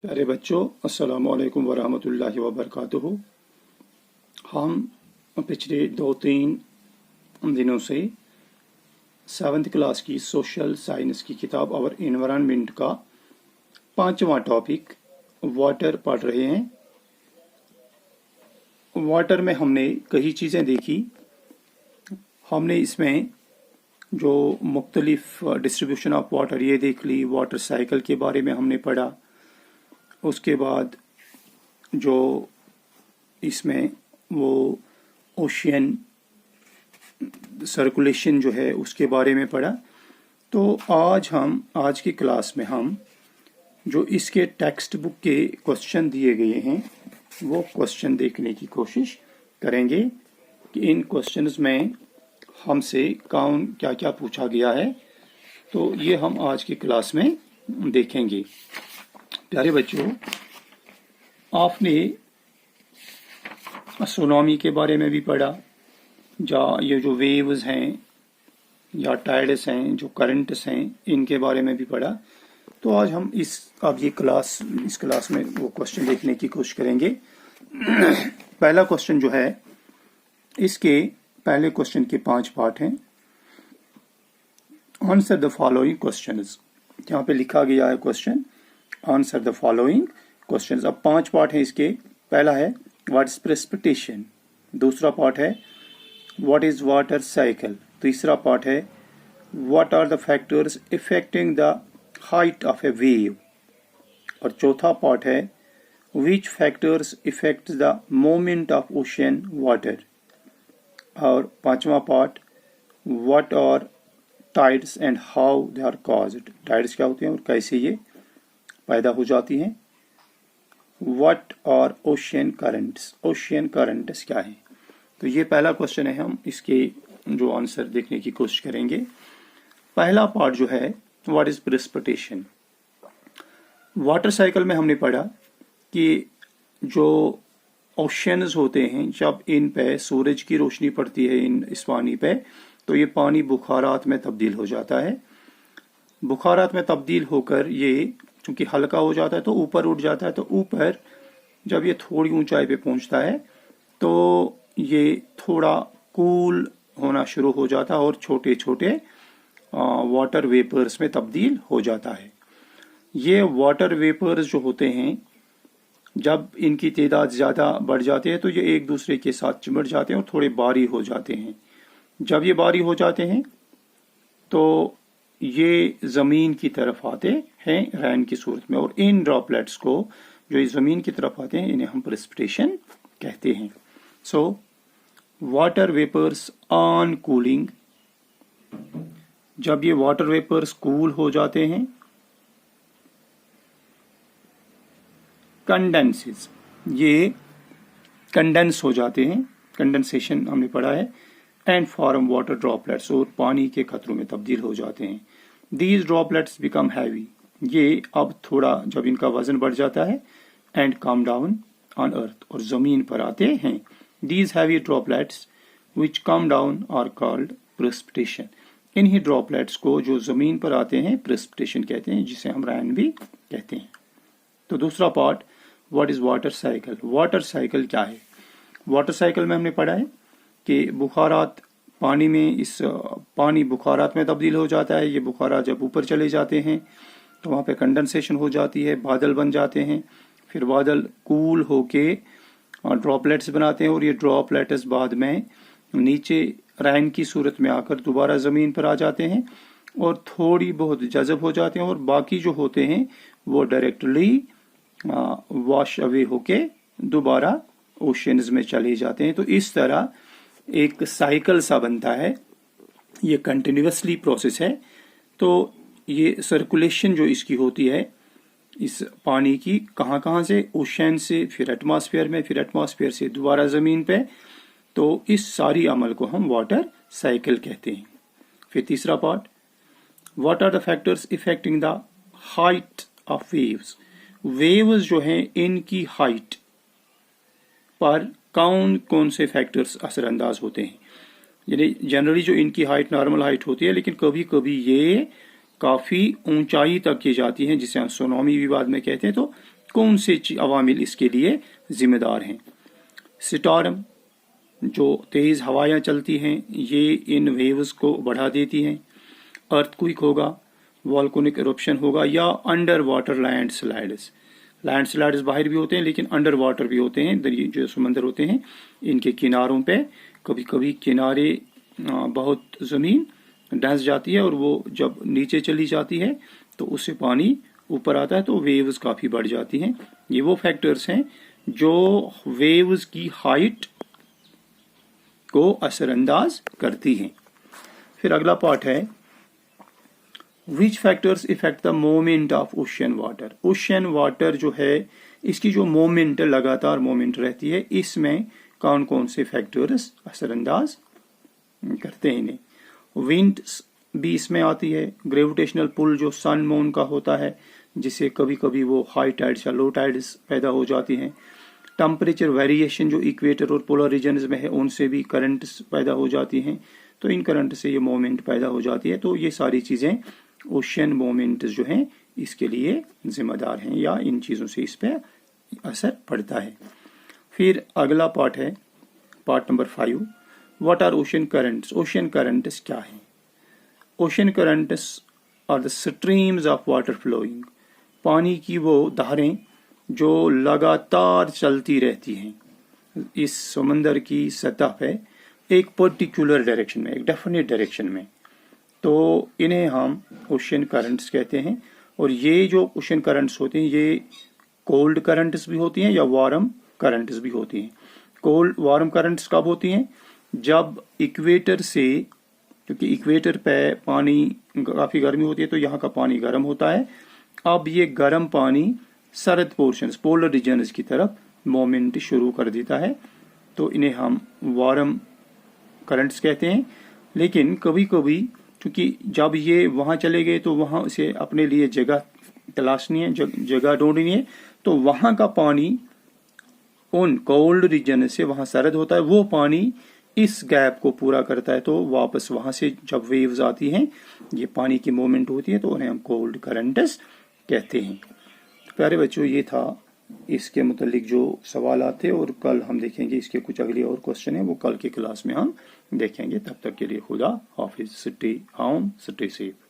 प्यारे बच्चों, अस्सलामु अलैकुम वरहमतुल्लाहि वबरकातुहू। हम पिछले 2-3 दिनों से 7th क्लास की सोशल साइंस की किताब और एनवायरनमेंट का 5वां टॉपिक वाटर पढ़ रहे हैं। वाटर में हमने कई चीज़ें देखी। हमने इसमें जो मुख्तलिफ डिस्ट्रीब्यूशन ऑफ वाटर ये देख ली, वाटर साइकिल के बारे में हमने पढ़ा। उसके बाद जो इसमें वो ओशियन सर्कुलेशन जो है उसके बारे में पढ़ा। तो आज की क्लास में हम जो इसके टेक्स्ट बुक के क्वेश्चन दिए गए हैं वो क्वेश्चन देखने की कोशिश करेंगे कि इन क्वेश्चंस में हमसे कौन क्या क्या पूछा गया है। तो ये हम आज की क्लास में देखेंगे। प्यारे बच्चों, आपने सुनामी के बारे में भी पढ़ा, ये जो वेव्स हैं या टाइड्स हैं, जो करंट्स हैं, इनके बारे में भी पढ़ा। तो आज हम इस क्लास में वो क्वेश्चन देखने की कोशिश करेंगे। पहला क्वेश्चन जो है, इसके पहले क्वेश्चन के 5 पार्ट हैं। Answer the following questions. यहाँ पे लिखा गया है question, answer the following questions. अब 5 पार्ट है इसके। पहला है व्हाट इज प्रेसिपिटेशन, दूसरा पार्ट है व्हाट इज वाटर साइकिल, तीसरा पार्ट है what are the factors affecting the height of a wave, और चौथा पार्ट है which factors affect the movement of ocean water, और 5वां part what are tides and how they are caused. Tides क्या होते हैं और कैसे ये पैदा हो जाती हैं। What are ocean currents, ocean currents क्या है। तो ये पहला क्वेश्चन है, हम इसके जो आंसर देखने की कोशिश करेंगे। पहला पार्ट जो है what is precipitation. Water cycle में हमने पढ़ा कि जो ओशियंस होते हैं, जब इन पे सूरज की रोशनी पड़ती है इस पानी पे, तो ये पानी बुखारात में तब्दील हो जाता है। बुखारात में तब्दील होकर ये क्योंकि हल्का हो जाता है तो ऊपर उठ जाता है। तो ऊपर जब ये थोड़ी ऊंचाई पे पहुंचता है तो ये थोड़ा कूल होना शुरू हो जाता है और छोटे छोटे वाटर वेपर्स में तब्दील हो जाता है। ये वाटर वेपर्स जो होते हैं, जब इनकी तादाद ज़्यादा बढ़ जाती है तो ये एक दूसरे के साथ चिमट जाते हैं और थोड़े भारी हो जाते हैं। जब ये भारी हो जाते हैं तो ये ज़मीन की तरफ आते हैं रेन की सूरत में, और इन ड्रॉपलेट्स को जो इस ज़मीन की तरफ आते हैं इन्हें हम प्रेसिपिटेशन कहते हैं। So water vapours on cooling, जब ये वाटर वेपर्स कूल हो जाते हैं, कंडेंसेस, ये कंडेंस हो जाते हैं, कंडेंसेशन हमने पढ़ा है, एंड फॉर्म वाटर ड्रॉपलेट्स, और पानी के खतरों में तब्दील हो जाते हैं। दीज ड्रॉपलेट्स बिकम हैवी, ये अब थोड़ा जब इनका वजन बढ़ जाता है, and come down on earth, और जमीन पर आते हैं। These heavy droplets which come down are called precipitation. इन्हीं ड्रॉपलेट्स को जो जमीन पर आते हैं प्रेसिपिटेशन कहते हैं, जिसे हम रेन भी कहते हैं। तो दूसरा part what is water cycle. Water cycle क्या है। वाटर साइकिल में हमने पढ़ा है कि बुखारात पानी में, पानी बुखारात में तब्दील हो जाता है। ये बुखारात जब ऊपर चले जाते हैं तो वहाँ पे कंडेंसेशन हो जाती है, बादल बन जाते हैं, फिर बादल कूल होके ड्रॉपलेट्स बनाते हैं, और ये ड्रॉपलेट्स बाद में नीचे रेन की सूरत में आकर दोबारा ज़मीन पर आ जाते हैं और थोड़ी बहुत जज़ब हो जाते हैं, और बाकी जो होते हैं वो डायरेक्टली वॉश अवे होके दोबारा ओशियंस में चले जाते हैं। तो इस तरह एक साइकिल सा बनता है, ये कंटिन्यूसली प्रोसेस है। तो ये सर्कुलेशन जो इसकी होती है इस पानी की, कहाँ से, ओशियन से, फिर एटमॉस्फेयर में, फिर एटमॉस्फेयर से दोबारा ज़मीन पे, तो इस सारी अमल को हम वाटर साइकिल कहते हैं। फिर तीसरा part what are the factors affecting the height of waves. Waves जो हैं इनकी हाइट पर कौन कौन से फैक्टर्स असरअंदाज होते हैं। यानी जनरली जो इनकी हाइट नॉर्मल हाइट होती है, लेकिन कभी कभी ये काफ़ी ऊंचाई तक की जाती हैं, जिसे हम सुनामी भी बाद में कहते हैं। तो कौन से अवामिल इसके लिए जिम्मेदार हैं? स्टॉर्म, जो तेज हवाएं चलती हैं, ये इन वेव्स को बढ़ा देती हैं। अर्थक्वेक होगा, वॉल्केनिक इरप्शन होगा, या अंडर वाटर लैंडस्लाइड्स। लैंडस्लाइड्स बाहर भी होते हैं लेकिन अंडर वाटर भी होते हैं, जो समंदर होते हैं इनके किनारों पे कभी कभी किनारे बहुत ज़मीन धंस जाती है और वो जब नीचे चली जाती है तो उससे पानी ऊपर आता है तो वेव्स काफ़ी बढ़ जाती हैं। ये वो फैक्टर्स हैं जो वेव्स की हाइट को असरअंदाज करती हैं। फिर अगला पार्ट है which factors affect the moment of ocean water. Ocean water जो है इसकी जो मोमेंट, लगातार मोमेंट रहती है, इसमें कौन कौन से फैक्टर्स असरअंदाज करते हैं इन्हें? विंड भी इसमें आती है, ग्रेविटेशनल पुल जो सन मून का होता है जिससे कभी कभी वो हाई टाइड्स या लो टाइड्स पैदा हो जाती हैं। टेम्परेचर वेरिएशन जो इक्वेटर और पोलर रीजन्स में है उनसे भी करंट्स पैदा हो जाती हैं, तो इन करंट से ये मोमेंट पैदा हो जाती है। तो ये सारी चीज़ें ओशन मोमेंट जो हैं इसके लिए जिम्मेदार हैं या इन चीज़ों से इस पर असर पड़ता है। फिर अगला पार्ट है part number 5, what are ocean currents. Ocean currents क्या है? Ocean currents are the streams of water flowing, पानी की वो धारें जो लगातार चलती रहती हैं इस समंदर की सतह पे एक पर्टिकुलर डायरेक्शन में, एक डेफिनेट डायरेक्शन में, तो इन्हें हम ओशन करंट्स कहते हैं। और ये जो ओशन करंट्स होते हैं ये कोल्ड करंट्स भी होती हैं या वार्म करंट्स भी होती हैं। कोल्ड वार्म करंट्स कब होती हैं? जब इक्वेटर से, क्योंकि इक्वेटर पे पानी काफ़ी गर्मी होती है तो यहाँ का पानी गर्म होता है, अब ये गर्म पानी सरद पोर्शंस, पोलर रीजन्स की तरफ मोमेंट शुरू कर देता है, तो इन्हें हम वार्म करंट्स कहते हैं। लेकिन कभी कभी क्योंकि जब ये वहाँ चले गए तो वहाँ से अपने लिए जगह तलाशनी है, जगह ढूंढनी है, तो वहाँ का पानी उन कोल्ड रीजन से, वहाँ सरद होता है, वो पानी इस गैप को पूरा करता है, तो वापस वहाँ से जब वेव्स आती हैं, ये पानी की मूवमेंट होती है, तो उन्हें हम कोल्ड करंट्स कहते हैं। प्यारे बच्चों, ये था इसके मुतालिक जो सवाल आते, और कल हम देखेंगे इसके कुछ अगले और क्वेश्चन है वो कल की क्लास में हम देखेंगे। तब तक के लिए खुदा हाफिज, स्टे होम, स्टे सेफ।